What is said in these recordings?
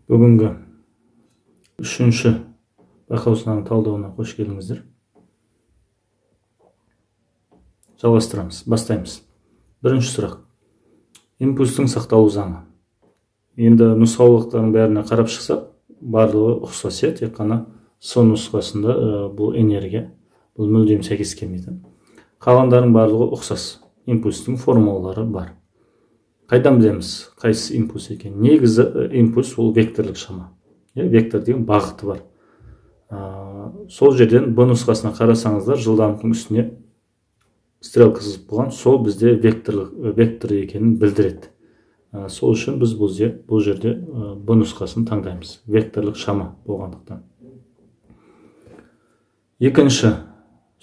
Бүгінгі үшінші байқау сынағының талдауына қош келдіңіздер. Жалғастырамыз, бастаймыз. Бірінші сұрақ. Импульстың сақталу заңы. Енді нұсқаулықтардың бәріне қарап шықсақ, барлығы ұқсас, тек қана С нұсқасында бұл энергия, бұл мүлдем сәйкес келмейді. Қалғандардың барлығы ұқсас. Импульстың формулалары бар. Қайдан білеміз қайсысы импульс екен? Негізі импульс ол векторлық шама. Вектор деген бағыты бар. Сол жерден Б нұсқасына қарасаңыздар, жылдамдықтың үстіне стрелка сызып қойған, сол бізде вектор екенін білдіреді. Сол үшін біз бұл жерде Б нұсқасын таңдаймыз. Векторлық шама болғандықтан. Екінші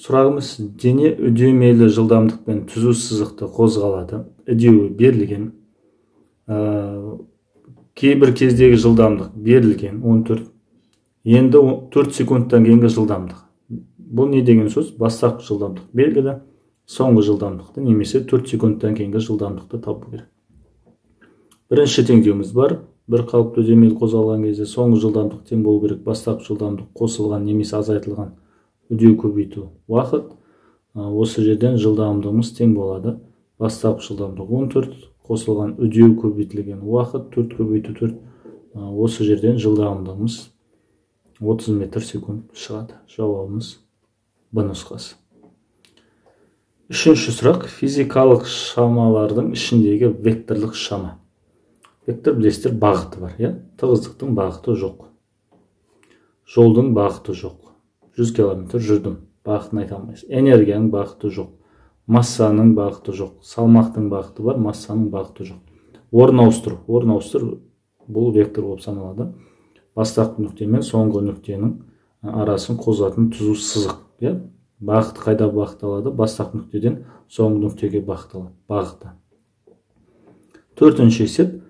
сұрағымыз: дене үдемелі жылдамдықпен түзу сызықты қозғалады. Үдеуі берілген. Кейбір кездегі жылдамдық берілген 14. Енді 4 секундтан кейінгі жылдамдық. Бұл не деген сөз? Бастапқы жылдамдық белгілі, соңғы жылдамдықты немесе 4 секундтан кейінгі жылдамдықты табу керек. Бірінші теңдеуіміз бар. Бір қалыпты үдемелі қозғалған кезде соңғы жылдамдық тең болу керек бастапқы жылдамдық қосылған немесе азайтылған үдеу көбейту уақыт. Осы жерден жылдамдығымыз тең болады. Бастапқы жылдамдық 14, қосылған үдеу көбейтілген уақыт 4 көбейту 4. Осы жерден жылдамдығымыз 30 метр секунд шығады. Жауабымыз Б нұсқасы. Үшінші сұрақ: физикалық шамалардың ішіндегі векторлық шама. Вектор білесіздер, бағыты бар, тығыздықтың бағыты жоқ. Жолдың бағыты жоқ. 100 км жүрдім, бағытын айта алмайсыз. Энергияның бағыты жоқ. Массаның бағыты жоқ. Салмақтың бағыты бар, массаның бағыты жоқ. Орын ауыстыру бұл вектор болып саналады. Бастапқы нүкте мен соңғы нүктенің арасын қозғалатын түзу сызық. Бағыты қайда бағытталады? Бастапқы нүктеден соңғы нүктеге бағыты. Төртінші есеп: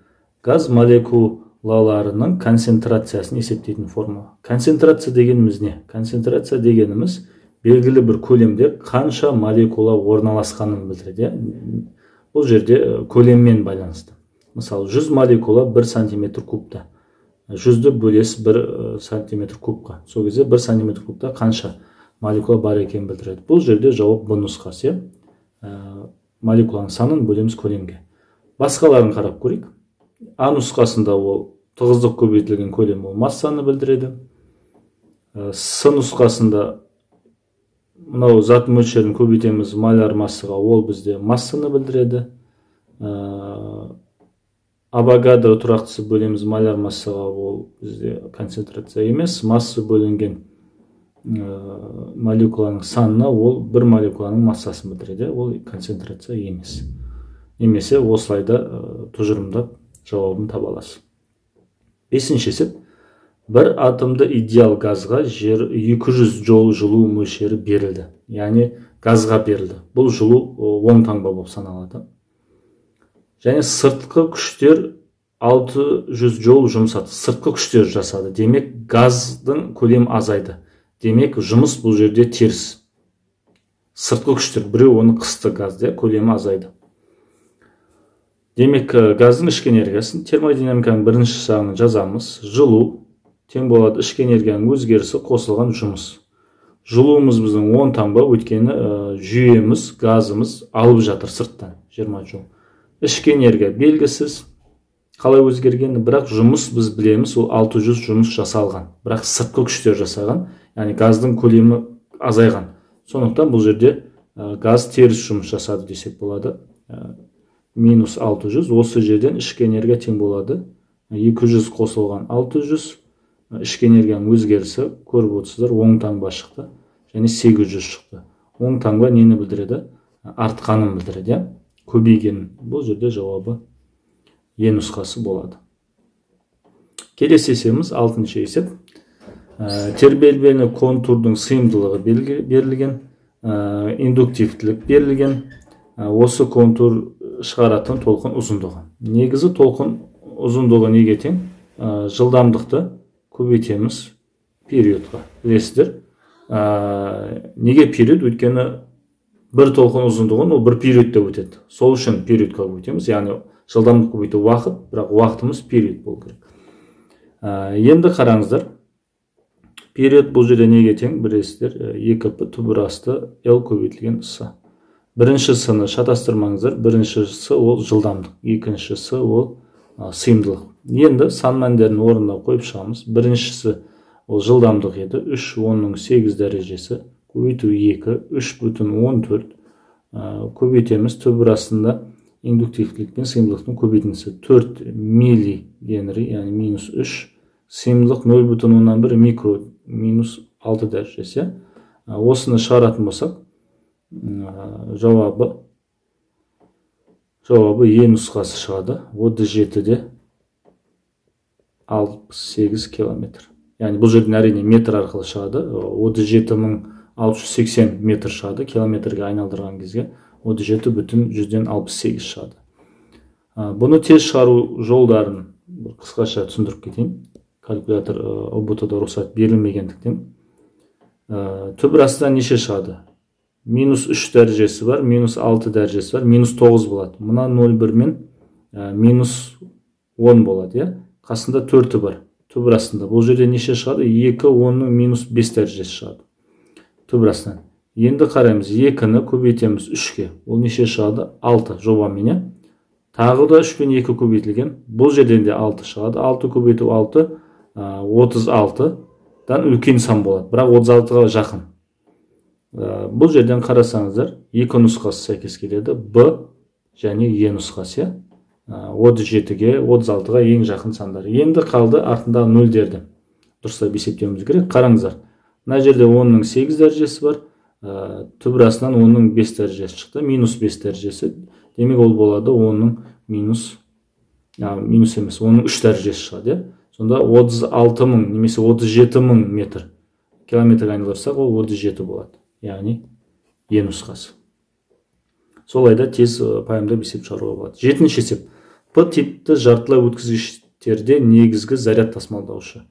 газ молекулаларының концентрациясын есептейтін формула. Концентрация дегеніміз не? Концентрация дегеніміз белгілі бір көлемде қанша молекула орналасқанын білдіреді. Бұл жерде көлеммен байланысты. Мысалы, 100 молекула 1 сантиметр кубта. 100-ді бөлесіз 1 сантиметр кубқа. Сол кезде 1 сантиметр кубта қанша молекула бар екенін білдіреді. Бұл жерде жауап Б нұсқасы. Молекуланың санын бөлеміз көлемге. Басқаларын қарап көрейік. А нұсқасында ол тығыздық көбейтілген көлем, ол массаны білдіреді. С нұсқасында мынау зат мөлшерін көбейтеміз моляр массаға, ол бізде массаны білдіреді. Авогадро тұрақтысы бөлеміз моляр массаға, ол бізде концентрация емес. Масса бөлінген молекуланың санына, ол бір молекуланың массасын білдіреді, ол концентрация емес. Немесе осылайда тұжырымдап жауабын таба аласыз. Бесінші есеп: бір атомды идеал газға 200 жол жылу мөлшері берілді. Яғни газға берілді. Бұл жылу оң таңба болып саналады. Және сыртқы күштер 600 жол жұмсады. Сыртқы күштер жасады. Демек, газдың көлем азайды. Демек, жұмыс бұл жерде теріс. Сыртқы күштер, біреу оны қысты, газды, көлемі азайды. Демек, газдың ішкі энергиясын термодинамиканың бірінші жағын жазамыз. Жылу тең болады ішкі энергияның өзгерісі қосылған жұмыс. Жылуымыз біздің 10 таңба, өйткені жүйеміз, газымыз алып жатыр сырттан 20 жол. Ішкі энергия белгісіз, қалай өзгергені, бірақ жұмыс біз білеміз, ол 600 жұмыс жасалған. Бірақ сыртқы күштер жасаған, яғни газдың көлемі азайған. Сондықтан бұл жерде газ теріс жұмыс жасады десек болады. Минус 600, осы жерден ішкі энергия тең болады 200 қосылған 600, ішкі энергияның өзгерісі көріп отырсыздар, оң таңба шықты және 800 шықты. Оң таңба нені білдіреді? Артқанын білдіреді, көбейгенін. Бұл жерде жауабы Е нұсқасы болады. Келесі есебіміз 6-шы есеп: тербелбелі контурдың сыйымдылығы берілген, индуктивтілік берілген, осы контур шығаратын толқын ұзындығы. Негізі толқын ұзындығы неге тең? Жылдамдықты көбейтеміз периодқа. Білесіздер, неге период? Өйткені бір толқын ұзындығын ол бір периодта өтеді. Сол үшін периодқа көбейтеміз. Яғни жылдамдық көбейту уақыт, бірақ уақытымыз период болу керек. Енді қараңыздар, период бұл жерде неге тең білесіздер, 2p түбір асты L көбейтілген с. Бірінші с-ны шатастырмаңыздар. Бірінші с ол жылдамдық, екінші с ол сыйымдылық. Енді сан мәндерін орнына қойып шығамыз. Біріншісі ол жылдамдық еді, 3,8 дәрежесі көбейту 2, 3,14 көбейтеміз. Түбір астында индуктивтілік пен сыйымдылықтың көбейтіндісі 4 милли генри, яғни минус 3, сыйымдылық 0,1 микро, минус 6 дәрежесі. Осыны шығаратын болсақ, жауабы Е нұсқасы шығады. 37-де 68 километр. Яғни бұл жерден әрине метр арқылы шығады. 37.680 метр шығады. Километрге айналдырған кезге 37,168 шығады. Бұны тез шығару жолдарын қысқаша түсіндіріп кетейін. Калькулятор ұбт-да рұқсат берілмегендіктен. Түбір астынан неше шығады? Минус 3 дәрежесі бар, минус 6 дәрежесі бар, минус 9 болады. Мұна 0,1 мен минус 10 болады. Қасында 4-і бар. Түбір астында. Бұл жерде неше шығады? 2, 10-ның минус 5 дәрежесі шығады. Түбір астынан. Енді қараймыз, 2-ні көбейтеміз 3-ке. Ол неше шығады? 6 жобамен. Тағы да 3 пен 2 көбейтілген. Бұл жерден де 6 шығады. 6 көбейту 6, 36-дан үлкен сан болады. Бірақ 36-ға жақын. Бұл жерден қарасаңыздар, екі нұсқасы сәйкес келеді. Б және Е нұсқасы. 37-ге, 36-ға ең жақын сандар. Енді қалды артындағы нөлдерді дұрыстап есептеуіміз керек. Қараңыздар. Мына жерде 10-ның 8 дәрежесі бар. Түбір астынан 10-ның 5 дәрежесі шықты. Минус 5 дәрежесі. Демек ол болады 10-ның минус емес, 10-ның 3 дәрежесі шығады. Сонда 36.000 немесе 37.000 метр километрге айналдырсақ, ол 37 болады. Яғни Е нұсқасы. Солайда тез пайымдап есеп шығаруға болады. 7-ші есеп. П типті жартылай өткізгіштерде негізгі заряд тасымалдаушы.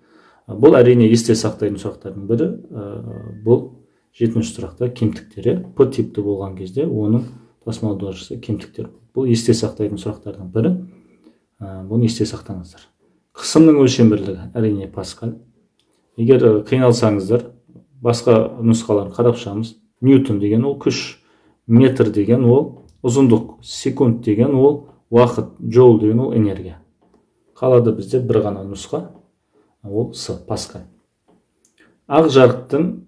Бұл әрине есте сақтайтын сұрақтардың бірі. Бұл 7-ші сұрақта кемтіктері. П типті болған кезде оның тасымалдаушысы кемтіктер. Бұл есте сақтайтын сұрақтардың бірі. Бұны есте сақтаңыздар. Қысымның өлшем бірлігі әрине паскаль. Егер қиналсаңыздар, басқа нұсқаларын қарап шығамыз. Ньютон деген ол күш, метр деген ол ұзындық, секунд деген ол уақыт, джоул деген ол энергия. Қалады бізде бір ғана нұсқа, ол С, паскаль. Ақ жарықтың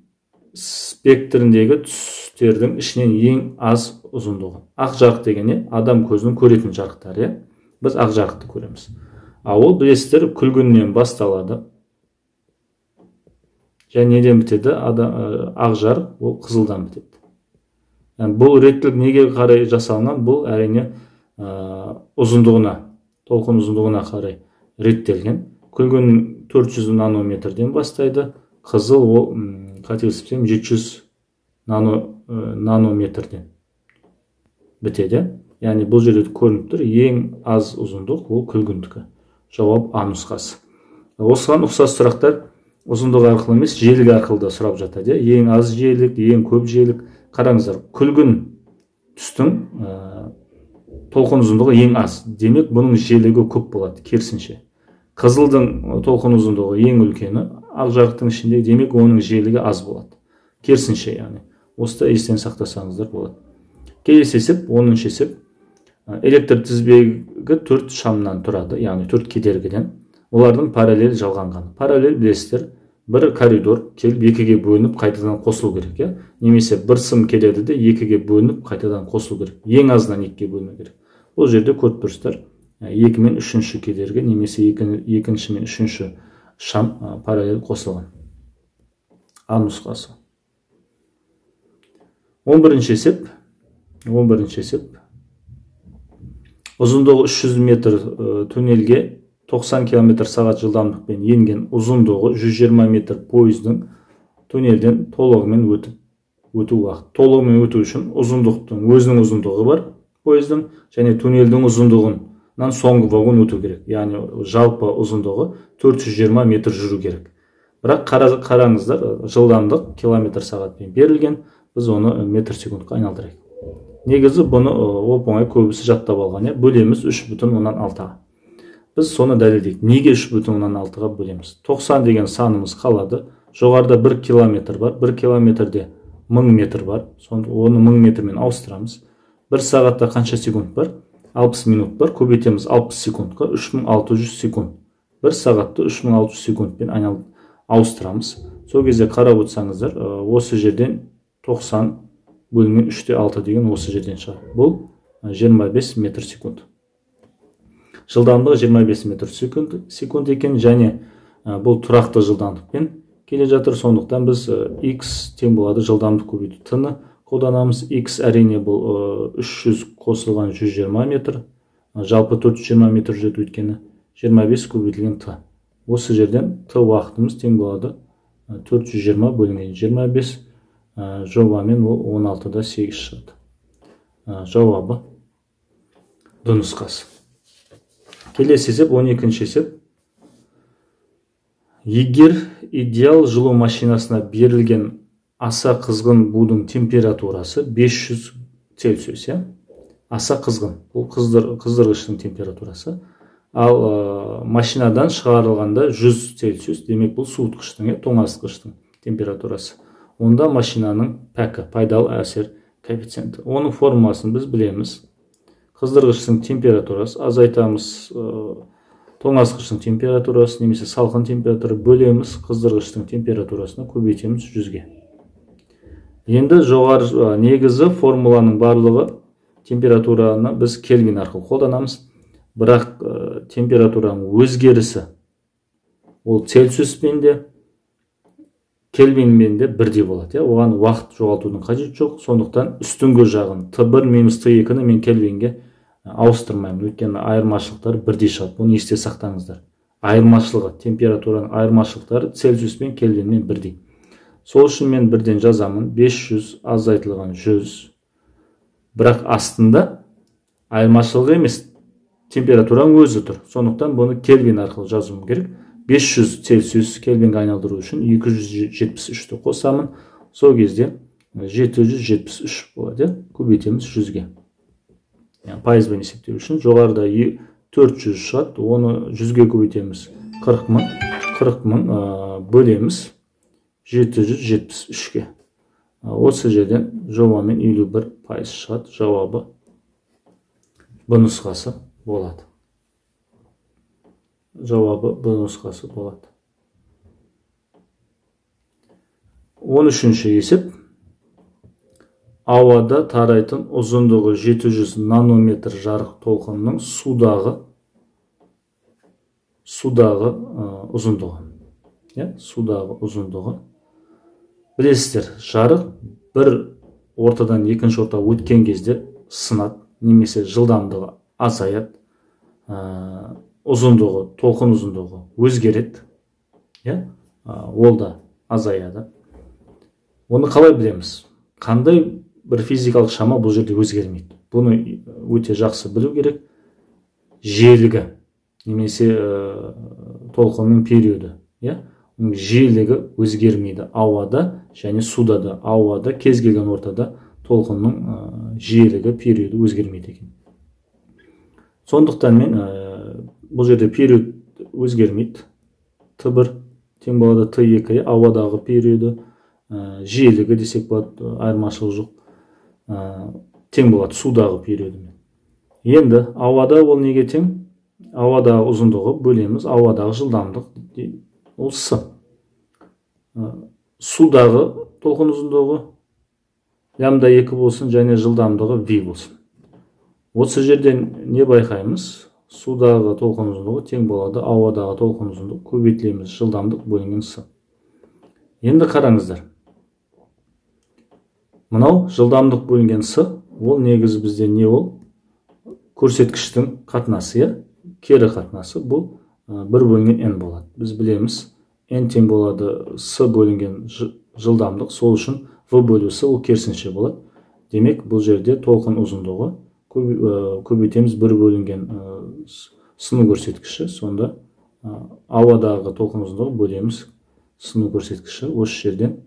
спектріндегі түстердің ішінен ең аз ұзындығы. Ақ жарық дегенде адам көзінің көретін жарықтар, біз ақ жарықты көреміз. Ол білесіздер күлгіннен басталады. Және неден бітеді? Ақ жарық ол қызылдан бітеді. Бұл реттілік неге қарай жасалынған? Бұл әрине ұзындығына, толқын ұзындығына қарай реттелген. Күлгін 400 нанометрден бастайды. Қызыл ол, қателеспесем, 700 нанометрден бітеді. Яғни бұл жерде көрініп тұр, ең аз ұзындық ол күлгіндікі. Жауап А нұсқасы. Осыған ұқсас сұрақтар ұзындық арқылы емес, жиілік арқылы да сұрап жатады. Ең аз жиілік, ең көп жиілік. Қараңыздар, күлгін түстің толқын ұзындығы ең аз. Демек, бұның жиілігі көп болады, керісінше. Қызылдың толқын ұзындығы ең үлкені, ақ жарықтың ішінде, демек, оның жиілігі аз болады. Керісінше, яғни. Осыда естен сақтасаңыздар болады. Келесі есеп, 10-ші есеп. Электр тізбегі 4 шамнан тұрады, яғни 4 кедергіден. Олардың параллель жалғанған. Параллель білесіздер, бір коридор келіп 2-ге бөлініп қайтадан қосылу керек. Немесе бір сым келеді де 2-ге бөлініп қайтадан қосылу керек. Ең азынан 2-ге бөліну керек. Бұл жерде көтбұрыштар 2 мен 3-ші кедергі, немесе 2-ші мен 3-ші шам параллель қосылған. А нұсқасы. 11-ші есеп. 11-ші есеп. Ұзындығы 300 метр туннельге 90 км сағат жылдамдықпен енген ұзындығы 120 метр пойыздың туннелден толығымен өту уақыт. Толығымен өту үшін ұзындықтың өзінің ұзындығы бар пойыздың, және туннелдің ұзындығынан соңғы вагон өту керек. Яғни жалпы ұзындығы 420 метр жүру керек. Бірақ қараңыздар, жылдамдық километр сағатпен берілген, біз оны метр секундқа айналдырайық. Негізі бұны оп-оңай көбісі жаттап алған. Бөлеміз 3,6-ға. біз соны дәлелдейік. Неге 3,6-ға бөлеміз? 90 деген санымыз қалады. Жоғарыда 1 километр бар. 1 километрде 1000 метр бар. Оны 1000 метрмен ауыстырамыз. 1 сағатта қанша секунд бар? 60 минут бар. Көбейтеміз 60 секундқа 3600 секунд. 1 сағатты 3600 секундпен ауыстырамыз. Сол кезде қарап отырсаңыздар, осы жерден 90 бөлінген 3/6 деген осы жерден шығады. Бұл 25 метр секунд. Жылдамдығы 25 метр секунд екен, және бұл тұрақты жылдамдықпен келе жатыр. Сондықтан біз x тең болады жылдамдық көбейту t-ны қолданамыз. X әрине бұл 300 қосылған 120 метр. Жалпы 420 метр жүреді, өйткені 25 көбейтілген t. Осы жерден t уақытымыз тең болады 420 бөлінген 25. Жобамен ол 16-да 8 шығады. Жауабы Д нұсқасы. Келесі есеп 12-ші есеп. Егер идеал жылу машинасына берілген аса қызғын будың температурасы 500 Цельсиус, аса қызғын, бұл қыздырғыштың температурасы, ал машинадан шығарылғанда 100 Цельсиус, демек бұл суытқыштың, тоңазытқыштың температурасы. Онда машинаның пәкі, пайдалы әсер коэффициенті. Оның формуласын біз білеміз. Қыздырғыштың температурасы азайтамыз, тоңазытқыштың температурасы немесе салқын температура бөлеміз, қыздырғыштың температурасына көбейтеміз 100-ге. Енді жоғары негізі формуланың барлығы температураны біз кельвин арқылы қолданамыз. Бірақ температураның өзгерісі ол Цельсиуспен де кельвинмен де бірдей болады. Оған уақыт жоғалтудың қажеті жоқ. Сондықтан үстіңгі жағын Т1 минус Т2-ні мен кельвинге ауыстырмаймын. Өйткені айырмашылықтар бірдей шығады. Бұны есте сақтаңыздар. Айырмашылығы, температураның айырмашылықтары Цельсиус пен кельвинмен бірдей. Сол үшін мен бірден жазамын 500 азайтылған 100. Бірақ астында айырмашылығы емес, температураның өзі тұр. Сондықтан бұны кельвин арқылы жазуым керек. 500 Цельсиус кельвинге айналдыру үшін 273-ті қосамын. Сол кезде 773 болады. Көбейтеміз 100-ге. Пайызбен есептеу үшін жоғарыда 400 шығады. Оны 100-ге көбейтеміз 40 мың. 40 мың бөлеміз 773-ге. Осы жерден жобамен 51% шығады. Жауабы Б нұсқасы болады. Жауабы Б нұсқасы болады. 13-ші есеп. Ауада тарайтын ұзындығы 700 нанометр жарық толқынының судағы ұзындығы. Судағы ұзындығы. Білесіздер, жарық бір ортадан екінші орта өткен кезде сынады, немесе жылдамдығы азаяды, ұзындығы, толқын ұзындығы өзгереді, ол да азаяды. Оны қалай білеміз? Қандай бір физикалық шама бұл жерде өзгермейді. Бұны өте жақсы білу керек. Жиілігі немесе толқынның периоды, жиілігі өзгермейді ауада және суда да. Ауада кез келген ортада толқынның жиілігі, периоды өзгермейді екен. Сондықтан мен бұл жерде период өзгермейді. Т1 тең болады Т2, ауадағы периоды, жиілігі десек болады, айырмашылық жоқ. Тең болады судағы периодымен. Енді ауада ол неге тең? Ауадағы ұзындығы бөлеміз ауадағы жылдамдық, ол С. Судағы толқын ұзындығы лямбда 2 болсын және жылдамдығы V болсын. Осы жерден не байқаймыз? Судағы толқын ұзындығы тең болады ауадағы толқын ұзындығы, көбейтілеміз жылдамдық бөлінген С. Енді қараңыздар. Мынау жылдамдық бөлінген С, ол негізі бізде не ол? Көрсеткіштің қатынасы, кері қатынасы. Бұл 1 бөлінген n болады. Біз білеміз, n тең болады С бөлінген жылдамдық, сол үшін V бөлу С ол керісінше болады. Демек, бұл жерде толқын ұзындығы көбейтеміз 1 бөлінген сыну көрсеткіші, сонда ауадағы толқын ұзындығы бөлеміз сыну көрсеткіші. Осы жерден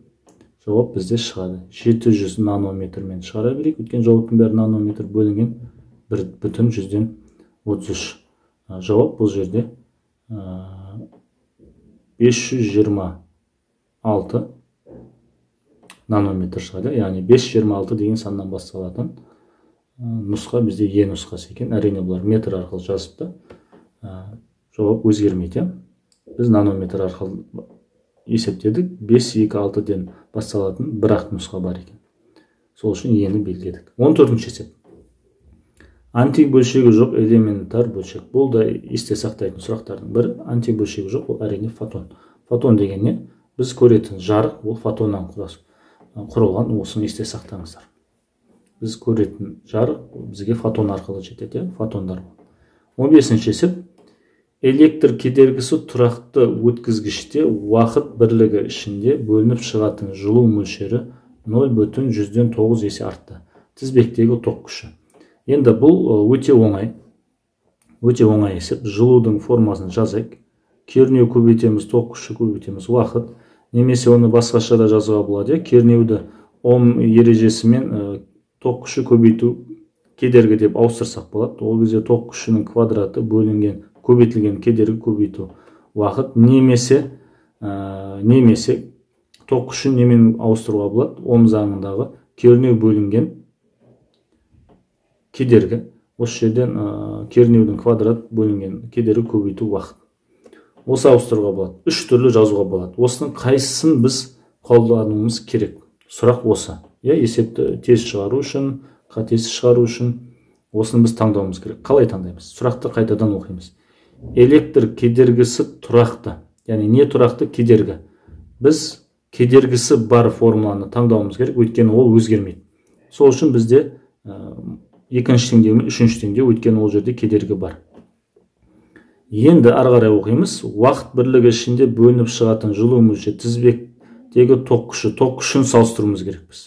жауап бізде шығады. 700 нанометрмен шығара берейік. Өткен жауаптың бәрі нанометр бөлінген 1/133. Жауап бұл жерде 526 нанометр шығады. Яғни 526 деген саннан басталатын нұсқа бізде Е нұсқасы екен. Әрине бұлар метр арқылы жазыпты. Жауап өзгермейді. Біз нанометр арқылы есептедік. 526-ден басталатын бір-ақ нұсқа бар екен. Сол үшін Ені белгіледік. 14-ші есеп. Антик бөлшегі жоқ элементар бөлшек. Бұл да есте сақтайтын сұрақтардың бірі. Антик бөлшегі жоқ, ол әрине фотон. Фотон деген не? Біз көретін жарық, ол фотоннан құрылған, осыны есте сақтаңыздар. Біз көретін жарық бізге фотон арқылы жетеді, фотондар. 15-ші есеп. Электр кедергісі тұрақты өткізгіште уақыт бірлігі ішінде бөлініп шығатын жылу мөлшері 0,9 есе артты. Тізбектегі ток күші. Енді бұл өте оңай есеп. Жылудың формасын жазайық. Кернеу көбейтеміз, ток күші көбейтеміз, уақыт. Немесе оны басқаша да жазуға болады. Кернеуді Ом ережесімен ток күші көбейту кедергі деп ауыстырсақ болады. Ол кезде ток күшінің квадраты бөлінген, көбейтілген кедергі көбейту уақыт. Немесе ток күшін немен ауыстыруға болады? Ом заңындағы кернеу бөлінген кедергі. Осы жерден кернеудің квадрат бөлінген кедергі көбейту уақыт. Осы ауыстыруға болады. Үш түрлі жазуға болады. Осының қайсысын біз қолдануымыз керек? Сұрақ осы. Есепті тез шығару үшін, қатесіз шығару үшін осыны біз таңдауымыз керек. Қалай таңдаймыз? Сұрақты қайтадан оқимыз. Электр кедергісі тұрақты. Яғни не тұрақты? Кедергі. Біз кедергісі бар формуланы таңдауымыз керек, өйткені ол өзгермейді. Сол үшін бізде екінші теңдеу мен үшінші теңдеу, өйткені ол жерде кедергі бар. Енді ары қарай оқимыз. Уақыт бірлігі ішінде бөлініп шығатын жылу мөлшері тізбектегі ток күшін салыстыруымыз керекпіз.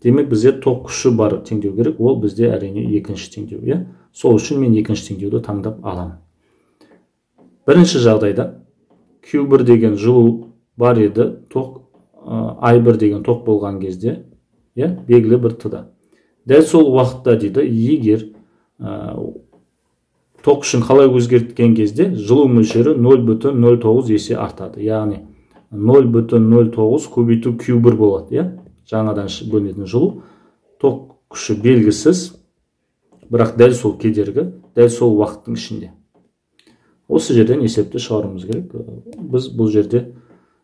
Демек бізде ток күші бар теңдеу керек, ол бізде әрине екінші теңдеу. Сол үшін мен екінші теңдеуді таңдап аламын. Бірінші жағдайда Q1 деген жылу бар еді, I1 деген ток болған кезде, белгілі бір Т-да. Дәл сол уақытта дейді, егер ток күшін қалай өзгерткен кезде жылу мөлшері 0,09 есе артады. Яғни 0,09 көбейту Q1 болады. Жаңадан бөлінетін жылу. Ток күші белгісіз, бірақ дәл сол кедергі, дәл сол уақыттың ішінде. Осы жерден есепті шығаруымыз керек. Біз бұл жерде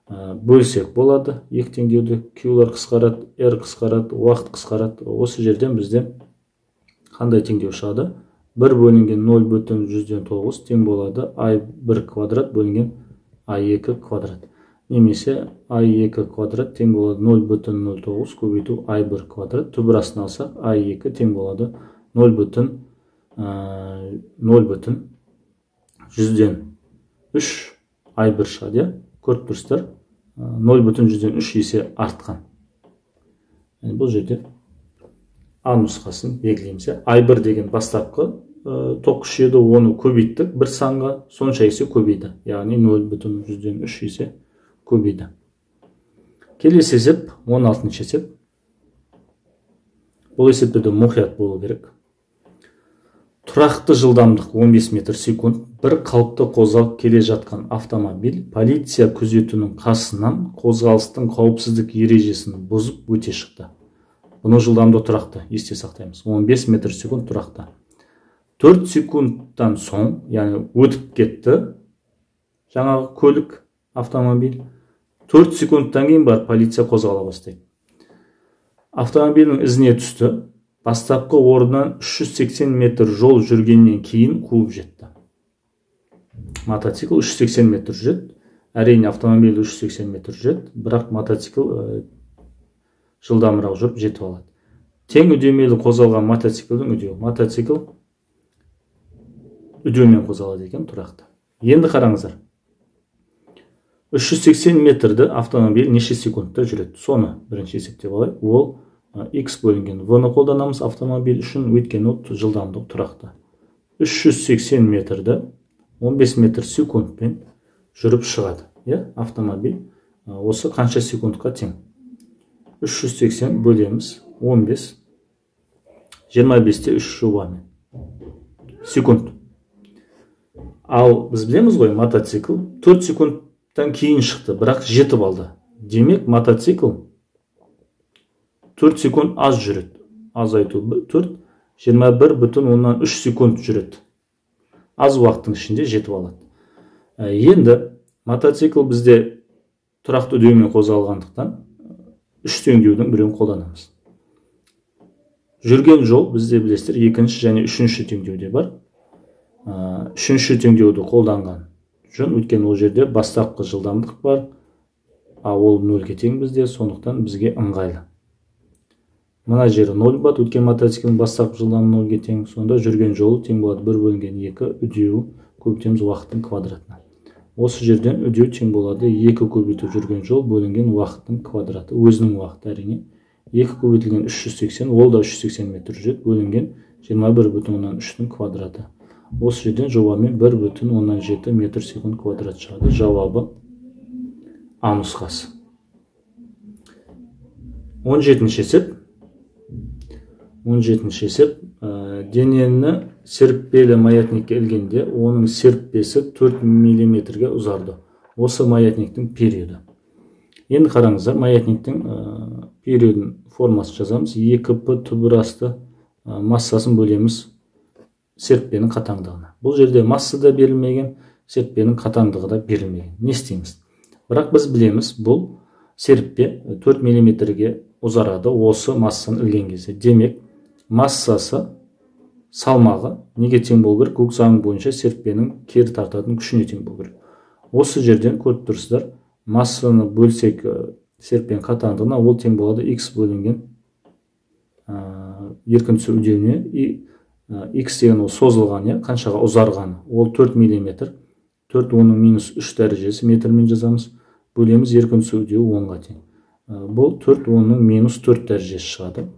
бөлсек болады. Екі теңдеуді Q-лар қысқарады, R қысқарады, уақыт қысқарады. Осы жерден бізде қандай теңдеу шығады? 1 бөлінген 0,9 тең болады I1 квадрат бөлінген I2 квадрат. Немесе I2 квадрат тең болады 0,09 көбейту I1 квадрат. Түбірасына алсақ I2 тең болады 0,3 I1 шығады. Көріп тұрсыздар, 0,3 есе артқан. Бұл жерде А нұсқасын белгілейміз. I1 деген бастапқы ток күші еді, оны көбейттік бір санға, сонша есе көбейді. Яғни 0,3 есе көбейді. Келесі есеп, 16-шы есеп. Бұл есепте де мұқият болу керек. Тұрақты жылдамдық 15 метр секунд, бір қалыпты қозғалып келе жатқан автомобиль полиция күзетінің қасынан қозғалыстың қауіпсіздік ережесін бұзып өте шықты. Бұны жылдамдығы тұрақты, есте сақтаймыз. 15 метр секунд тұрақты. 4 секундтан соң, яғни өтіп кетті жаңағы көлік, автомобиль. 4 секундтан кейін бар полиция қозғала бастайды. Автомобилдің ізіне түсті. Бастапқы орнынан 380 метр жол жүргеннен кейін қуып жетті. Мотоцикл 380 метр жүреді. Әрине автомобиль 380 метр жүреді, бірақ мотоцикл жылдамырақ жүріп жетіп алады. Тең үдемелі қозғалған мотоциклдің үдеуі. Мотоцикл үдеумен қозғалады екен, тұрақты. Енді қараңыздар. 380 метрді автомобиль неше секундта жүреді? Соны бірінші есептеп алайық. Ол X бөлінген V-ны қолданамыз автомобиль үшін, өйткені жылдамдық тұрақты. 380 метрді 15 метр секундпен жүріп шығады. Автомобиль осы қанша секундқа тең? 380 бөлеміз 15, 25-те 3 жобамен. Секунд. Ал біз білеміз ғой, мотоцикл 4 секундтан кейін шықты, бірақ жетіп алды. Демек мотоцикл 4 секунд аз жүреді. Аз айту 4, 21,3 секунд жүреді. Аз уақыттың ішінде жетіп алады. Енді мотоцикл бізде тұрақты үдеумен қозғалғандықтан 3 теңдеудің біреуін қолданамыз. Жүрген жол бізде білесіздер екінші және үшінші теңдеуде бар. Үшінші теңдеуді қолданған жөн, өйткені ол жерде бастапқы жылдамдық бар, ол 0-ге тең бізде, сондықтан бізге ыңғайлы. Мына жері 0 бат, өткен мотоциклдің бастапқы жылдамдығы 0-ге тең, сонда жүрген жолы тең болады 1 бөлінген 2 үдеу көбейтеміз уақыттың квадратына. Осы жерден үдеу тең болады 2 көбейту жүрген жол бөлінген уақыттың квадраты, өзінің уақыты әрине. 2 көбейтілген 380, ол да 380 метр жүреді, бөлінген 21,3-дің квадраты. Осы жерден жобамен 1,17 метр секунд квадрат шығады. Жауабы А нұсқасы. 17-ші есеп. 17-ші есеп. Денені серіппелі маятникке ілгенде, оның серіппесі 4 мм-ге ұзарды. Осы маятниктің периоды. Енді қараңыздар, маятниктің периодын формасы жазамыз. 2P түбір асты массасын бөлеміз серіппенің қатаңдығына. Бұл жерде масса да берілмеген, серіппенің қатаңдығы да берілмеген. Не істейміз? Бірақ біз білеміз, бұл серіппе 4 мм-ге ұзарады осы массаны ілген кезде. Демек, массасы салмағы неге тең болу керек? Гук заңы бойынша серіппенің кері тартатын күшіне тең болу керек. Осы жерден көріп тұрсыздар, массаны бөлсек серіппенің қатаңдығына, ол тең болады x бөлінген еркін түсу үдеуіне. X деген ол созылған, қаншаға ұзарғаны, ол 4 мм. 4 оның минус 3 дәрежесі метрмен жазамыз. Бөлеміз еркін түсу үдеуі 10-ға тең. Бұл 4 оның минус 4 дәрежесі шығады.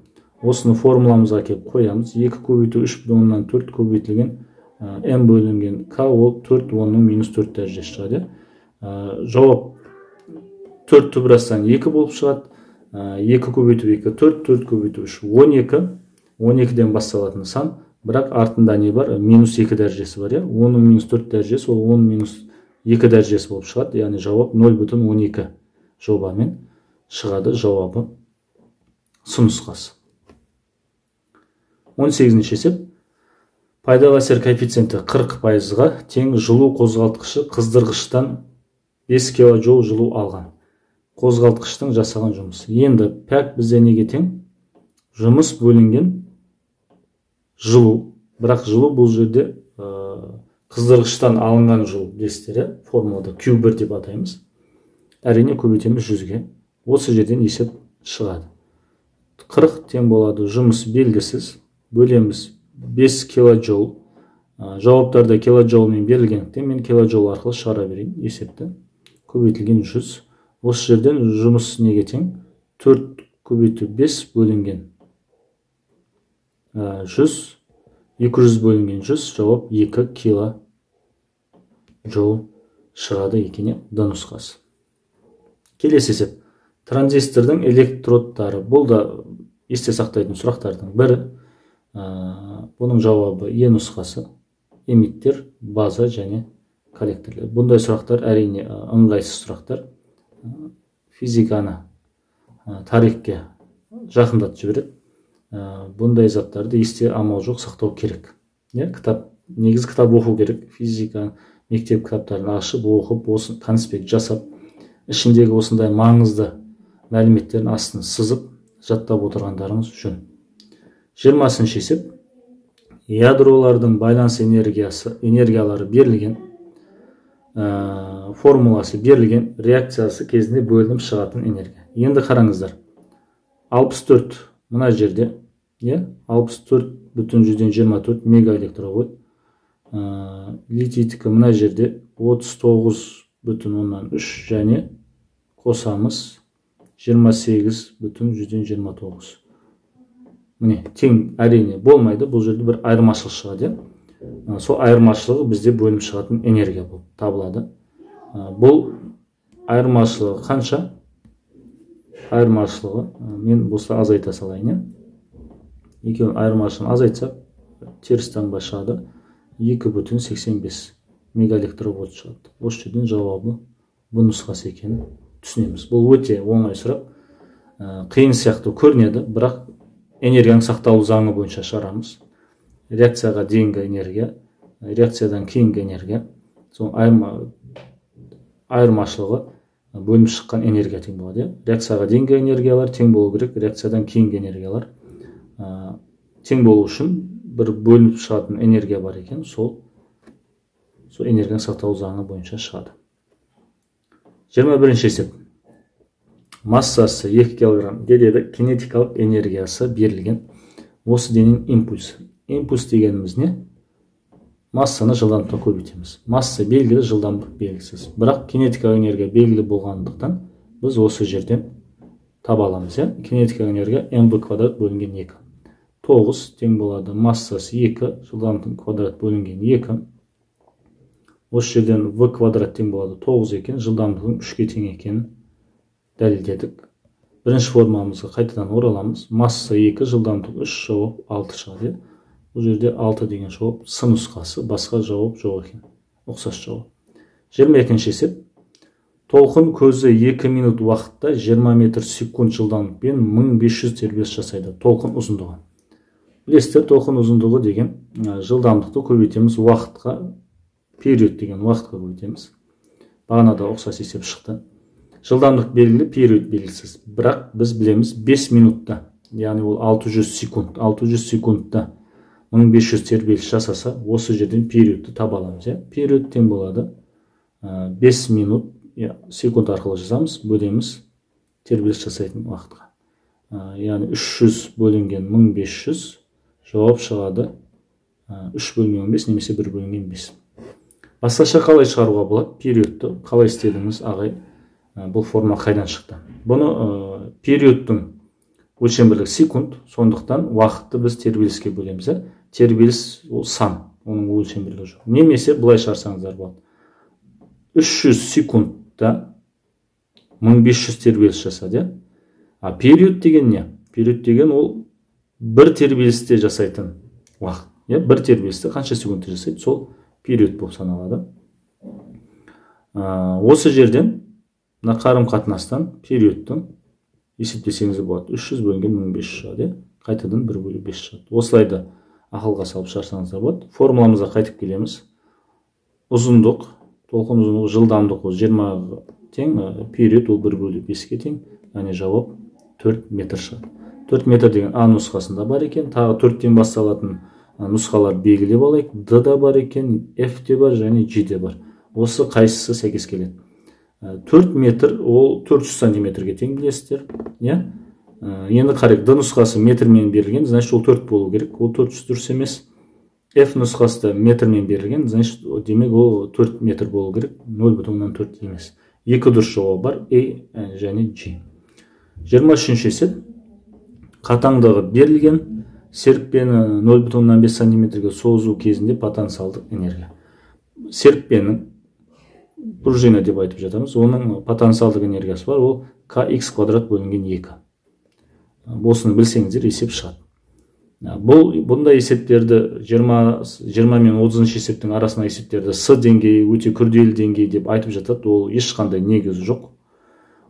Осыны формуламызға келіп қоямыз. 2 көбейту 3 бұдан 4 көбейтілген m бөлінген k, ол 4 оның минус 4 дәрежесі шығады. Жауап 4 түбірастан 2 болып шығады. 2 көбейту 2, 4, 4 көбейту 3, 12. 12-ден басталатын сан, бірақ артында не бар? Минус 2 дәрежесі бар. Оның минус 4 дәрежесі, ол 10 минус 2 дәрежесі болып шығады. Яғни жауап 0,12 жобамен шығады. Жауабы С нұсқасы. 18-ші есеп. Пайдалы әсер коэффициенті 40%-ға тең жылу қозғалтқышы қыздырғыштан 5 килоджоул жылу алған. Қозғалтқыштың жасаған жұмысы. Енді пәк бізде неге тең? Жұмыс бөлінген жылу. Бірақ жылу бұл жерде қыздырғыштан алынған жылу дестері формулада Q1 деп атаймыз. Әрине көбейтеміз 100-ге. Осы жерден есеп шығады. 40 тең болады жұмыс белгісіз. Бөлеміз 5 килоджоул. Жауаптарда килоджоулмен берілгендіктен мен килоджоул арқылы шығара берейін есепті. Көбейтілген 100. Осы жерден жұмыс неге тең? 4 көбейту 5 бөлінген 100, 200 бөлінген 100, жауап 2 килоджоул шығады екене Д нұсқасы. Келесі есеп. Транзистордың электродтары. Бұл да есте сақтайтын сұрақтардың бірі. Бұның жауабы Е нұсқасы. Эмиттер, база және коллекторлар. Бұндай сұрақтар әрине ыңғайсыз сұрақтар. Физиканы тарихке жақындатып жібереді. Бұндай заттарды есте амал жоқ сақтау керек. Негізі кітап оқу керек. Физика, мектеп кітаптарын ашып, оқып, осы конспект жасап, ішіндегі осындай маңызды мәліметтерін астын сызып, жаттап отырғандарыңыз жөн. 20-ші есеп. Ядролардың байланыс энергиялары берілген, формуласы берілген, реакциясы кезінде бөлініп шығатын энергия. Енді қараңыздар. 64 мына жерде, 64,24 мегаэлектровольт. Литийдікі мына жерде 39,3 және қосамыз 28,29. Міне, тең әрине болмайды. Бұл жерде бір айырмашылық шығады. Сол айырмашылығы бізде бөлініп шығатын энергия болып табылады. Бұл айырмашылығы қанша? Айырмашылығы мен болса азайта салайын. Екеуін айырмашылығын азайтсақ, теріс таңба шығады. 2,85 мегаэлектровод шығады. Осы жерден жауабы бұл нұсқасы екенін түсінеміз. Бұл өте оңай сұрақ. Қиын сияқты көрінеді, бірақ энергияның сақталу заңы бойынша шығарамыз. Реакцияға дейінгі энергия, реакциядан кейінгі энергия, сол айырмашылығы бөлініп шыққан энергия тең болады. Реакцияға дейінгі энергиялар тең болу керек, реакциядан кейінгі энергиялар тең болу үшін бір бөлініп шығатын энергия бар екен, сол энергияның сақталу заңы бойынша шығады. 21-ші есеп. Массасы 2 кг денеде кинетикалық энергиясы берілген. Осы дененің импульсы. Импульс дегеніміз не? Массаны жылдамдықпен көбейтеміз. Масса белгілі, жылдамдық белгісіз. Бірақ кинетикалық энергия белгілі болғандықтан біз осы жерден таба аламыз. Кинетикалық энергия mv квадрат бөлінген 2. 9 тең болады массасы 2, жылдамдық квадрат бөлінген 2. Осы жерден v квадрат тең болады 9 екен, жылдамдығың 3-ке тең екенін дәлелдедік. Бірінші формамызға қайтадан ораламыз. Масса 2, жылдамдық 3, жауап 6 шығады. Бұл жерде 6 деген жауап сын нұсқасы, басқа жауап жоқ екен. Ұқсас жауап. 22-ші есеп. Толқын көзі 2 минут уақытта 20 метр секунд жылдамдықпен 1500 тербеліс жасайды. Толқын ұзындығы. Білесіздер, толқын ұзындығы деген жылдамдықты көбейтеміз уақытқа, период деген уақытқа көбейтеміз. Бағанада ұқсас есеп шықты. Жылдамдық белгілі, период белгісіз. Бірақ біз білеміз 5 минутта, яғни ол 600 секунд. 600 секундта 1500 тербеліс жасаса, осы жерден периодты таба аламыз. Период тең болады 5 минут секунд арқылы жазамыз, бөлеміз тербеліс жасайтын уақытқа. Яғни 300 бөлінген 1500 жауап шығады 3 бөлінген 15 немесе 1 бөлінген 5. Басқаша қалай шығаруға болады? Периодты қалай істедіңіз, ағай? Бұл форма қайдан шықты? Бұны периодтың өлшем бірлігі секунд, сондықтан уақытты біз тербеліске бөлеміз. Тербеліс ол сан, оның өлшем бірлігі жоқ. Немесе былай шығарсаңыздар болады. 300 секундта 1500 тербеліс жасады. Период деген не? Период деген ол бір тербелісте жасайтын уақыт. Бір тербелісте қанша секундта жасайды, сол период болып саналады. Осы жерден қарым қатынастан периодтың есептесеңіз болады. 300 бөлінген 1500 шығады. Қайтадан 1/5 шығады. Осылайды ақылға салып шығарсаңыздар болады. Формуламызға қайтып келеміз. Ұзындық, толқын ұзындығы жылдамдық 20 тең, период ол 1/5-ке тең, яғни жауап 4 метр шығады. 4 метр деген А нұсқасында бар екен. Тағы 4-тен басталатын нұсқалар белгілеп алайық. Д да бар екен, F де бар және G де бар. Осы қайсысы сәйкес келеді? 4 метр ол 400 сантиметрге тең, білесіздер. Енді қарайық, Д нұсқасы метрмен берілген, значит ол 4 болу керек. Ол 400 дұрыс емес. F нұсқасы да метрмен берілген, значит демек ол 4 метр болу керек. 0,4 емес. 2 дұрыс жауап бар, A және G. 23-ші есеп. Қатаңдығы берілген, серіппені 0,5 сантиметрге созу кезінде потенциалдық энергия. Серіппенің пружина деп айтып жатамыз. Оның потенциалдық энергиясы бар, ол kx квадрат бөлінген 2. Осыны білсеңіздер есеп шығады. Бұндай есептерді 20 мен 30 есептің арасында есептерді С деңгейі, өте күрделі деңгей деп айтып жатады. Ол ешқандай негізі жоқ.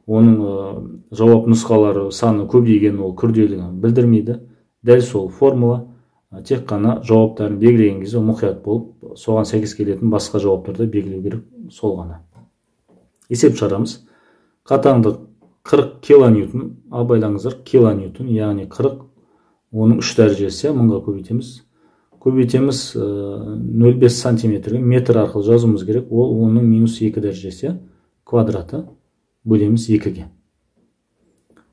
Оның жауап нұсқалары саны көбейген, ол күрделілігін білдірмейді. Дәл сол формула тек қана жауаптарын белгілеген кезде мұқият болып, соған сәйкес келетін басқа жауаптарды белгілеу керек, сол ғана. Есеп шығарамыз. Қатаңдық 40 килоньютон, абайлаңыздар, килоньютон, яғни 40, оның 3 дәрежесі, мыңға көбейтеміз 0,5 сантиметрге метр арқылы жазуымыз керек, ол оның -2 дәрежесі, квадраты бөлеміз 2-ге.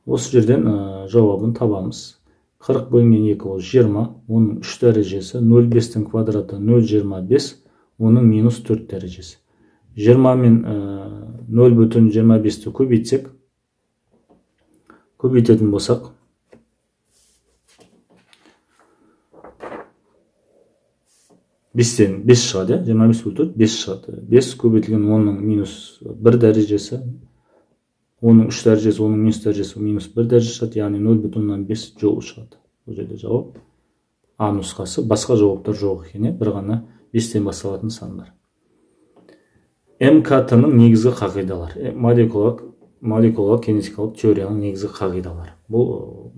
Осы жерден жауабын табамыз. 40 бөлінген 2 ол 20, оның 3 дәрежесі, 0,5-тің квадраты 0,25, оның -4 дәрежесі. 20 мен 0,25-ті көбейтетін болсақ, 5-тен 5 шығады, 25/4, 5 шығады. 5 көбейтілген оның -1 дәрежесі, оның 3 дәрежесі, оның -1 дәрежесі, -1 дәрежесі шығады, яғни 0,5 жол шығады. Бұл жерде жауап А нұсқасы, басқа жауаптар жоқ екен, бір ғана 5-тен басталатын сандар. МКТ-ның негізгі қағидалары, молекулалық кинетикалық теорияның негізгі қағидалары. Бұл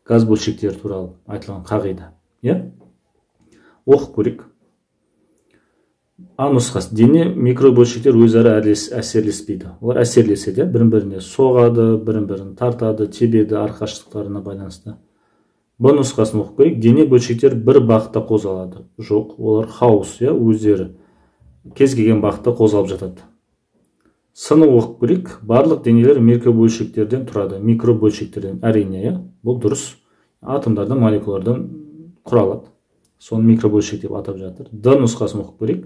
газ бөлшектері туралы айтылған қағида. Оқып көрейік. А нұсқасы: дене микробөлшектер өзара әсерлеспейді. Олар әсерлеседі, бірін-біріне соғады, бірін-бірін тартады, тебеді арқашықтықтарына байланысты. Б нұсқасын оқып көрейік. Дене бөлшектер бір бағытта қозғалады. Жоқ, олар хаос, өздері кез келген бағытта қозғалып жатады. С-ны оқып көрейік. Барлық денелер микробөлшектерден тұрады. Микробөлшектерден, әрине, бұл дұрыс. Атомдардан, молекулалардан құралады. Соны микробөлшек деп атап жатыр. Д нұсқасын оқып көрейік.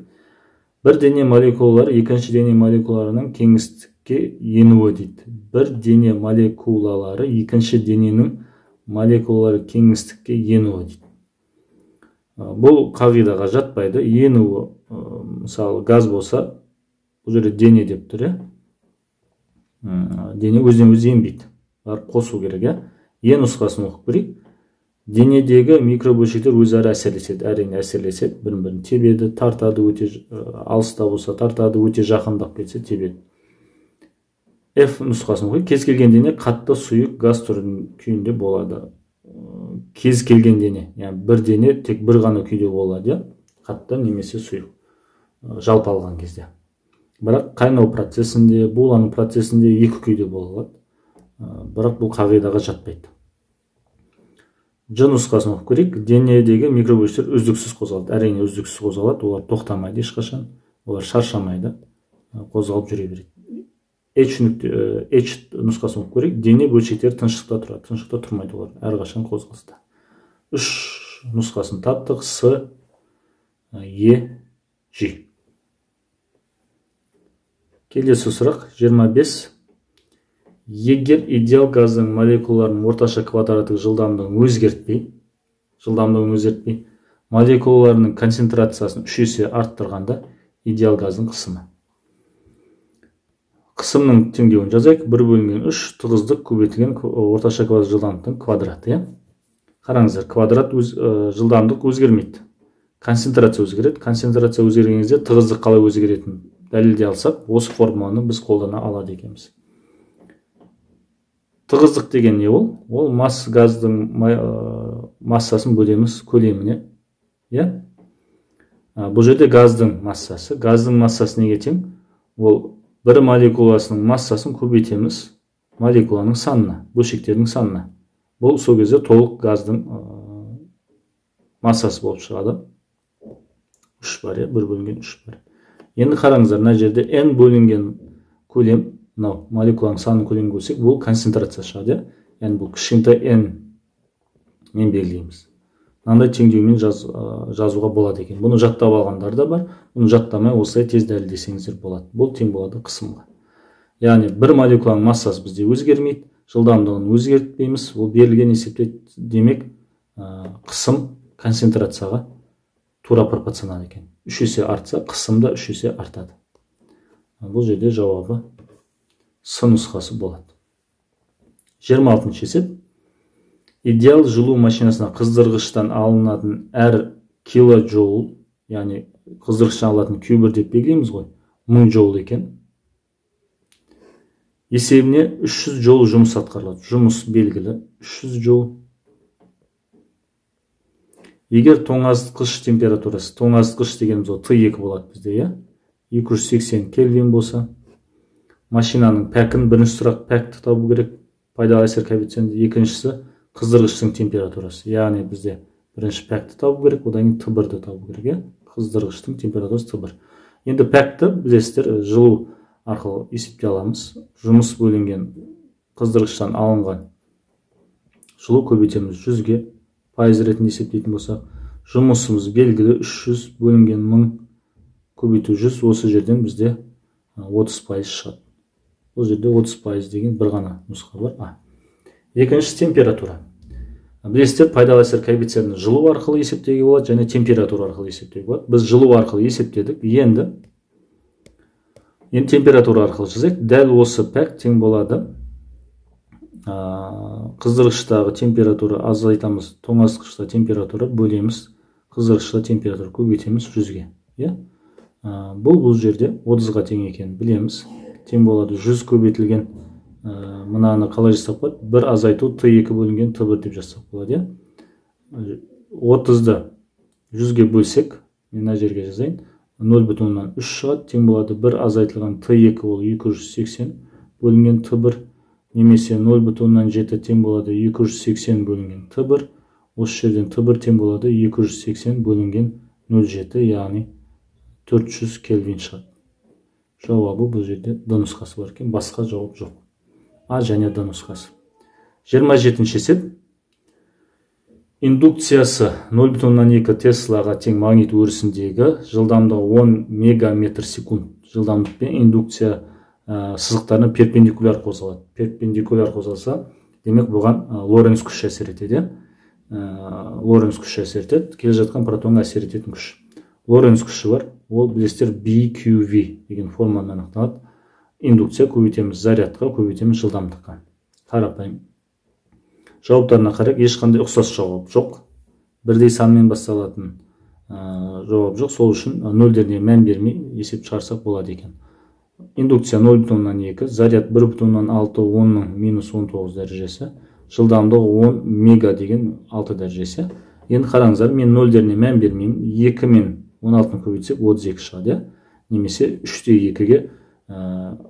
Бір дене молекулалары екінші дене молекулаларының кеңістікке енуі дейді. Бір дене молекулалары екінші дененің молекулалары кеңістікке енуі дейді. Бұл қағидаға жатпайды. Енуі, мысалы, газ болса, бұл жерде дене деп тұр, дене өзінен өзі енбейді. Қосу керек, Е нұсқасын оқып көрейік. Денедегі микробөлшектер өзара әсерлеседі, әрине әсерлеседі, бірін-бірін тебеді, тартады, өте алыста болса тартады, өте жақындап кетсе тебеді. F нұсқасын оқиық. Кез келген дене қатты сұйық газ түрінің күйінде болады. Кез келген дене, бір дене тек бір ғана күйде болады, қатты немесе сұйық, жалпы алған кезде. Бірақ қайнау процесінде, булану процесінде екі күйде болады. Бірақ бұл қағидаға жатпайды. Ж нұсқасын оқып көрейік. Денедегі микробөлшектер үздіксіз қозғалады. Әрине үздіксіз қозғалады, олар тоқтамайды ешқашан, олар шаршамайды, қозғалып жүре береді. H нұсқасын оқып көрейік. Дене бөлшектері тыныштықта тұрады, тыныштықта тұрмайды, олар әрқашан қозғалыста. 3 нұсқасын таптық. С, Е, Ж. Келесі сұрақ 25. Егер идеал газдың молекулаларының орташа квадраттық жылдамдығын өзгертпей, молекулаларының концентрациясын 3 есе арттырғанда идеал газдың қысымы. Қысымның теңдеуін жазайық. 1/3 тығыздық көбейтілген орташа квадрат жылдамдықтың квадраты. Қараңыздар, квадрат жылдамдық өзгермейді. Концентрация өзгереді. Концентрация өзгерген кезде тығыздық қалай өзгеретінін дәлелдей алсақ, осы формуланы біз қолдана алады екенбіз. Тығыздық деген не ол? Ол газдың массасын бөлеміз көлеміне. Бұл жерде газдың массасы неге тең? Ол бір молекуласының массасын көбейтеміз молекуланың санына, бөлшектердің санына. Бұл сол кезде толық газдың массасы болып шығады. 3 бар, 1/3 бар. Енді қараңыздар, мына жерде n бөлінген көлем, молекуланың санын көлемге бөлсек, бұл концентрация шығады. Яғни бұл кішкентай n мен белгілейміз. Мынандай теңдеумен жазуға болады екен. Бұны жаттап алғандар да бар. Бұны жаттамай осылай тез дәлелдесеңіздер болады. Бұл тең болады қысымға. Яғни бір молекуланың массасы бізде өзгермейді, жылдамдығын өзгертпейміз. Ол берілген есепте, демек қысым концентрацияға тура пропорционал екен. 3 есе артса, қысым да 3 есе артады. Бұл жерде жауабы С нұсқасы болады. 26-шы есеп. Идеал жылу машинасына қыздырғыштан алынатын әр килоджоул, яғни қыздырғыштан алатын Q1 деп белгілейміз ғой, 1000 джоул екен. Есебіне 300 джоул жұмыс атқарылады. Жұмыс белгілі 300 джоул. Егер тоңазытқыш температурасы, тоңазытқыш дегеніміз ол Т2 болады бізде, 280 кельвин болса, машинаның пәкін, бірінші сұрақ пәкті табу керек, пайдалы әсер коэффициенті, екіншісі қыздырғыштың температурасы. Яғни бізде бірінші пәкті табу керек, одан кейін Т1-ді табу керек, қыздырғыштың температурасы Т1. Енді пәкті білесіздер жылу арқылы есептей аламыз. Жұмыс бөлінген қыздырғыштан алынған жылу көбейтеміз 100-ге, пайыз ретінде есептейтін болсақ, жұмысымыз белгілі 300 бөлінген 1000 көбейту 100, осы жерден бізде 30% шығады. Бұл жерде 30% деген бір ғана нұсқа бар. Екіншісі температура. Білесіздер, пайдалы әсер коэффициентін жылу арқылы есептеуге болады және температура арқылы есептеуге болады. Біз жылу арқылы есептедік. Енді температура арқылы жазайық. Дәл осы пәк тең болады. Қыздырғыштағы температура азайтамыз, тоңазытқышта температура бөлеміз, қыздырғышта температура көбейтеміз 100-ге. Бұл жерде 30-ға тең екенін білеміз. Тең болады 100 көбейтілген мынаны қалай жасап болады? 1 азайту Т2 бөлінген Т1 деп жасап болады. 30-ды 100-ге бөлсек, мен мына жерге жазайын. 0,3 шығады, тең болады 1 азайтылған Т2 ол 280 бөлінген Т1, немесе 0,7 тең болады 280 бөлінген Т1. Осы жерден Т1 тең болады 280 бөлінген 0,7, яғни 400 Кельвин шығады. Жауабы бұл жерде Д нұсқасы бар екен, басқа жауап жоқ. А және Д нұсқасы. 27-ші есеп. Индукциясы 0,2 Теслаға тең магнит өрісіндегі жылдамдығы 10 мегаметр секунд жылдамдықпен индукция сызықтарына перпендикуляр қозғалады. Перпендикуляр қозғалса, демек бұған Лоренц күші әсер етеді. Лоренц күші әсер етеді, келе жатқан протонға әсер ететін күш. Лоренц күші бар, ол білесіздер BQV деген формамен анықталады. Индукция көбейтеміз зарядқа, көбейтеміз жылдамдыққа. Қарапайым. Жауаптарына қарап, ешқандай ұқсас жауап жоқ. Бірдей санмен басталатын жауап жоқ. Сол үшін нөлдеріне мән бермей есеп шығарсақ болады екен. Индукция 0,2, заряд 1,6 10-ның минус 19 дәрежесі, жылдамдығы 10 мега деген 6 дәрежесі. Енді қараңыздар, мен нөлдеріне мән бермеймін. 2 мен 16-ны көбейтсек 32 шығады. Немесе 3/2-ге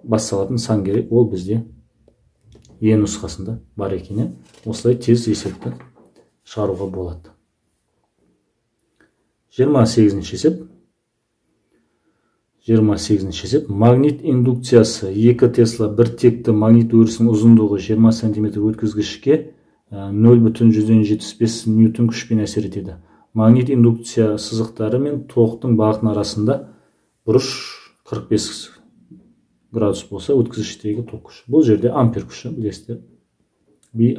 басталатын сан керек, ол бізде Е нұсқасында бар екен. Осылай тез есепті шығаруға болады. 28-ші есеп. 28-ші есеп. Магнит индукциясы 2 Тесла бір текті магнит өрісінің ұзындығы 20 см өткізгішке 0,175 ньютон күшпен әсер етеді. Магнит индукция сызықтары мен тоқтың бағытының арасында бұрыш 45 градус болса, өткізгіштегі ток күші. Бұл жерде ампер күші, білесіздер. BIL.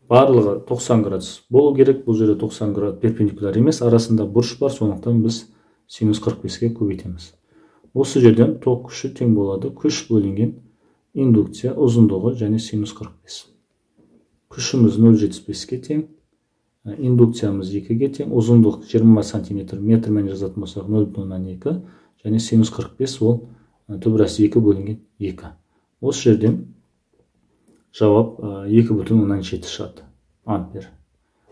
Барлығы 90 градус болу керек. Бұл жерде 90 градус перпендикуляр емес, арасында бұрыш бар, сондықтан біз синус 45-ке көбейтеміз. Осы жерден ток күші тең болады күш бөлінген индукция ұзындығы және синус 45. Күшіміз 0,75-ке тең. Индукциямыз 2-ге тең, ұзындық 20 см метрмен жазатын болсақ 0,2 және синус 45 ол түбірасы 2 бөлінген 2. Осы жерден жауап 2,7 шығады. Ампер.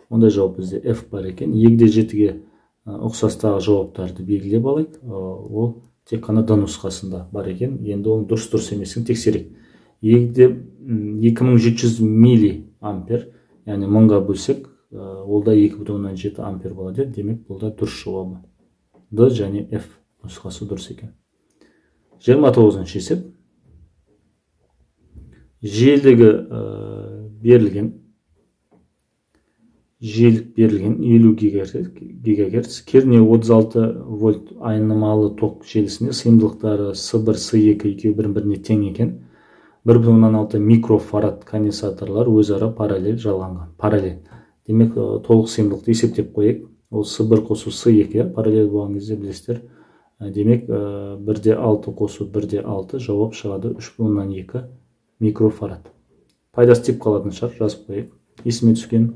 Ондай жауап бізде F бар екен. 2/7-ге ұқсастағы жауаптарды белгілеп алайық. Ол тек қана Д нұсқасында бар екен. Енді оның дұрыс емесін тексерейік. 2700 милли ампер, яғни 1000-ға бөлсек, ол да 2,7 ампер болады. Демек, бұл да дұрыс жауабы. Д және F нұсқасы дұрыс екен. 29-ші есеп. Желдігі берілген 50 ГГц, кернеу 36 вольт айнымалы ток желісінде сыйымдылықтары С1, С2 екеуі бір-біріне тең екен. 1,6 микрофарад конденсаторлар өзара параллель жалғанған. Параллель. Демек, толық сыйымдылықты есептеп қойып, ол С1 қосу С2 параллель болған кезде білесіздер. Демек, 1/6 қосу 1/6 жауап шығады 3,2 микрофарад. Пайдасы теп қалатын шығар, жазып қойып. Есіме түскен.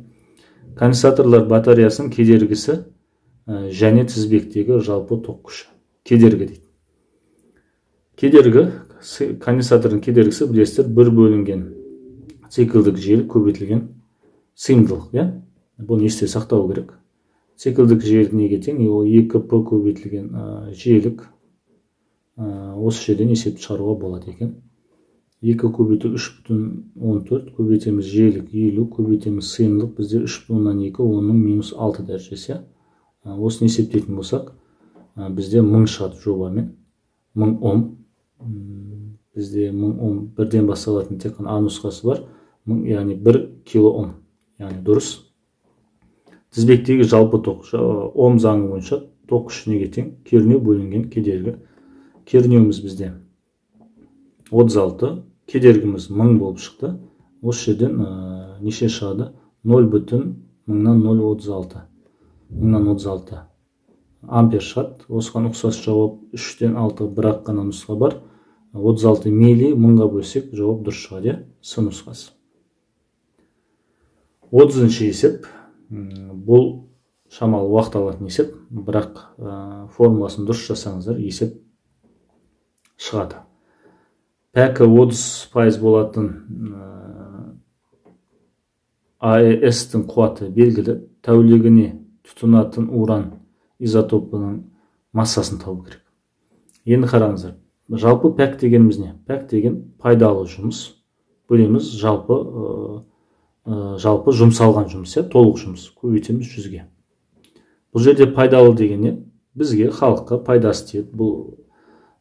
Конденсаторлар батареясының кедергісі және тізбектегі жалпы ток күші. Кедергі дейді. Кедергі, конденсатордың кедергісі білесіздер 1 бөлінген циклдік жел көбейтілген сыйымдылық. Бұны есте сақтау керек. Циклдік желік неге тең? Ол 2P көбейтілген желік. Осы жерден есепті шығаруға болады екен. 2 көбейту 3,14, көбейтеміз желік 50, көбейтеміз сыйымдылық бізде 3,2, оның минус 6 дәрежесі. Осыны есептейтін болсақ, бізде 1000 шығады жобамен. 1000 Ом. Бізде 1000 Ом бірден басталатын тек қана А нұсқасы бар. Яғни 1 кило Ом. Яғни дұрыс. Тізбектегі жалпы ток, Ом заңы бойынша ток күші неге тең? Кернеу бөлінген кедергі. Кернеуіміз бізде 36, кедергіміз 1000 болып шықты. Осы жерден неше шығады? 0,1036. 1036 ампер шығады. Осыған ұқсас жауап 3-тен 6 бірақ қана нұсқа бар. 36 милли 1000-ға бөлсек жауап дұрыс шығады. С нұсқасы. 30-ші есеп. Бұл шамалы уақыт алатын есеп, бірақ формуласын дұрыс жасаңыздар есеп шығады. Пәкі 30% болатын АЭС-тің қуаты белгілі, тәулігіне тұтынатын уран изотопының массасын табу керек. Енді қараңыздар, жалпы пәк дегеніміз не? Пәк деген пайдалы жұмыс, бөлеміз жалпы жұмсалған жұмыс, толық жұмыс, көбейтеміз 100-ге. Бұл жерде пайдалы деген не? Бізге, халыққа пайдасы тиеді.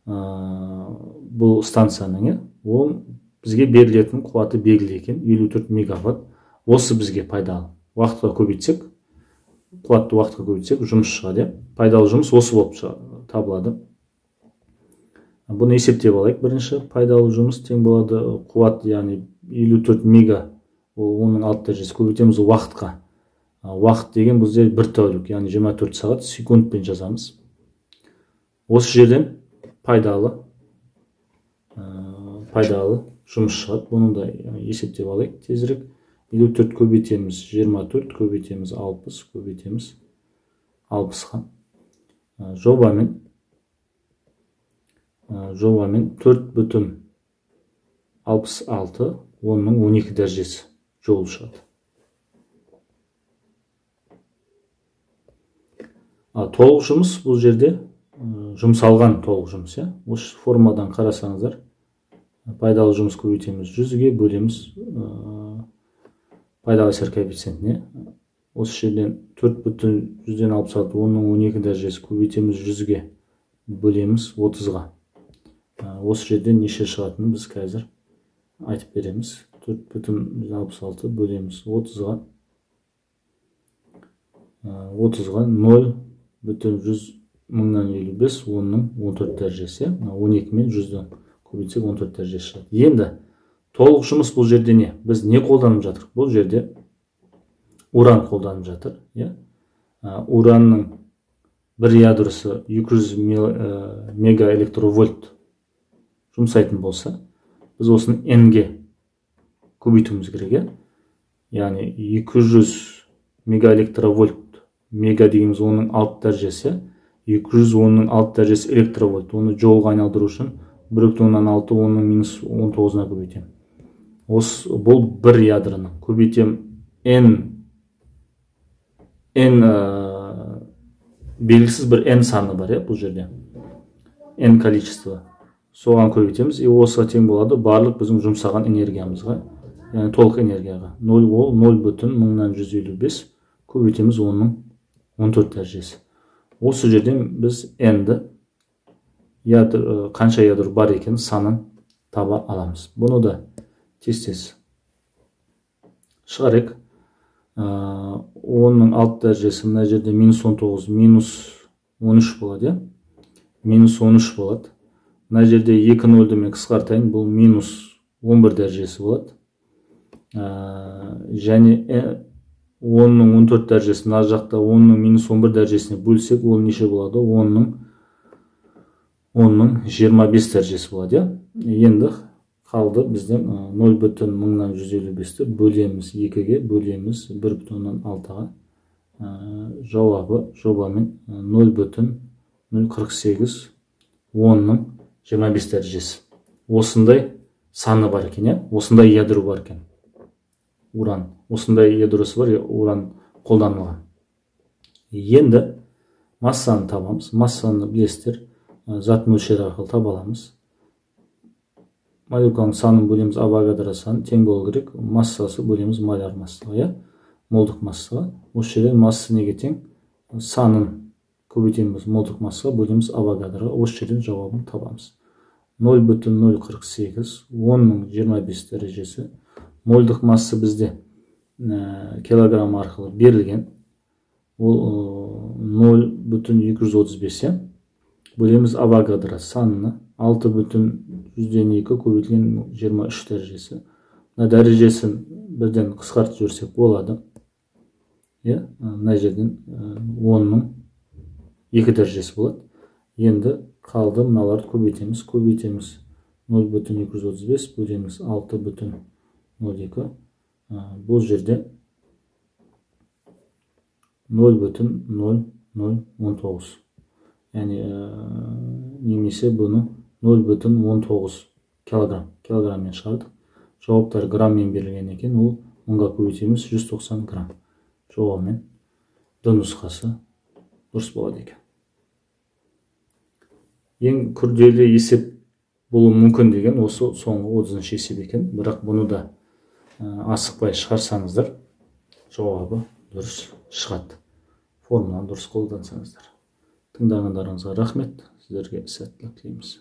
Бұл станцияның ол бізге берілетін қуаты белгілі екен, 54 мегаватт. Осы бізге пайдалы. Уақытқа көбейтсек, қуатты уақытқа көбейтсек, жұмыс шығады. Пайдалы жұмыс осы болып табылады. Бұны есептеп алайық. Бірінші пайдалы жұмыс тең болады қуат, яғни 54 мега, ол оның 6 дәрежесі, көбейтеміз уақытқа. Уақыт деген бізде 1 тәулік, яғни 24 сағат секундпен жазамыз. Осы жерден пайдалы жұмыс шығады. Бұны да есептеп алайық тезірек. 54 көбейтеміз 24, көбейтеміз 60, көбейтеміз 60-ға. Жобамен 4,66 10-ның 12 дәрежесі жол шығады. Толық жұмыс бұл жерде жұмсалған толық жұмыс. Осы формадан қарасаңыздар, пайдалы жұмыс көбейтеміз 100-ге, бөлеміз пайдалы әсер коэффициентіне. Осы жерден 4,66 10-ның 12 дәрежесі көбейтеміз 100-ге, бөлеміз 30-ға. Осы жерден неше шығатынын біз қазір айтып береміз. 4,66 бөлеміз 30-ға. 30-ға 0,100 мыңнан 55 10-ның 14 дәрежесі. 12 мен 100-ді көбейтсек 14 дәрежесі шығады. Енді толық жұмыс бұл жерде не? Біз не қолданып жатыр? Бұл жерде уран қолданып жатыр. Уранның бір ядросы 200 мегаэлектровольт жұмсайтын болса, біз осыны N-ге көбейтуіміз керек. Яғни 200 мегаэлектровольт, мега дегеніміз оның 6 дәрежесі, 200 оның 6 дәрежесі электровольт. Оны жолға айналдыру үшін 1,6 10-ның минус 19-на көбейтем. Бұл бір ядроның. Көбейтем N белгісіз бір N саны бар, бұл жерде. N количество. Соған көбейтеміз. Осыға тең болады барлық біздің жұмсаған энергиямызға, яғни толық энергияға. 0,155 көбейтеміз 10-ның 14 дәрежесі. Осы жерден біз N-ді қанша ядро бар екен санын таба аламыз. Бұны да тез шығарайық. 10-ның 6 дәрежесі мына жерде минус 19, минус 13 болады. Минус 13 болады. Мына жерде 2 нөлді мен қысқартайын, бұл минус 11 дәрежесі болады. Және 10-ның 14 дәрежесі, мына жақта 10-ның минус 11 дәрежесіне бөлсек, ол неше болады? 10-ның 25 дәрежесі болады. Енді қалды біздің 0,155-ті бөлеміз 2-ге, бөлеміз 1,6-ға. Жауабы жобамен 0,048 10-ның 25 дәрежесі. Осындай саны бар екен, осындай ядро бар екен. Уран. Осындай ядросы бар, уран қолданылған. Енді массаны табамыз. Массаны білесіздер, зат мөлшері арқылы таба аламыз. Молекуланың санын бөлеміз Авогадро саны тең болу керек. Массасы бөлеміз моляр массаға, молдық массаға. Осы жерден масса неге тең? Санын көбейтеміз молдық массаға, бөлеміз Авогадроға. Осы жерден жауабын табамыз. 0,048 10-ның 25 дәрежесі. Молдық масса бізде килограмм арқылы берілген. Ол 0,235. Бөлеміз Авогадро санына 6,2 көбейтілген 23 дәрежесі. Дәрежесін бірден қысқартып жіберсек болады. Мына жерден 10-ның 2 дәрежесі болады. Енді қалды мыналарды көбейтеміз. 0,235 бөлеміз 6,02. Бұл жерде 0,0019. Yani немесе bunu 0,19 килограммен шығардық. Жауаптар граммен берілген екен, ол 10-ға көбейтеміз 190 грамм. Жауабымен Д нұсқасы дұрыс болады екен. Ең күрделі есеп болуы мүмкін деген осы соңғы 30-шы есеп екен. Бірақ бұны да асықпай шығарсаңыздар, жауабы дұрыс шығады. Формуланы дұрыс қолдансаңыздар. Тыңдағандарыңызға рахмет. Сіздерге сәттілік тілейміз.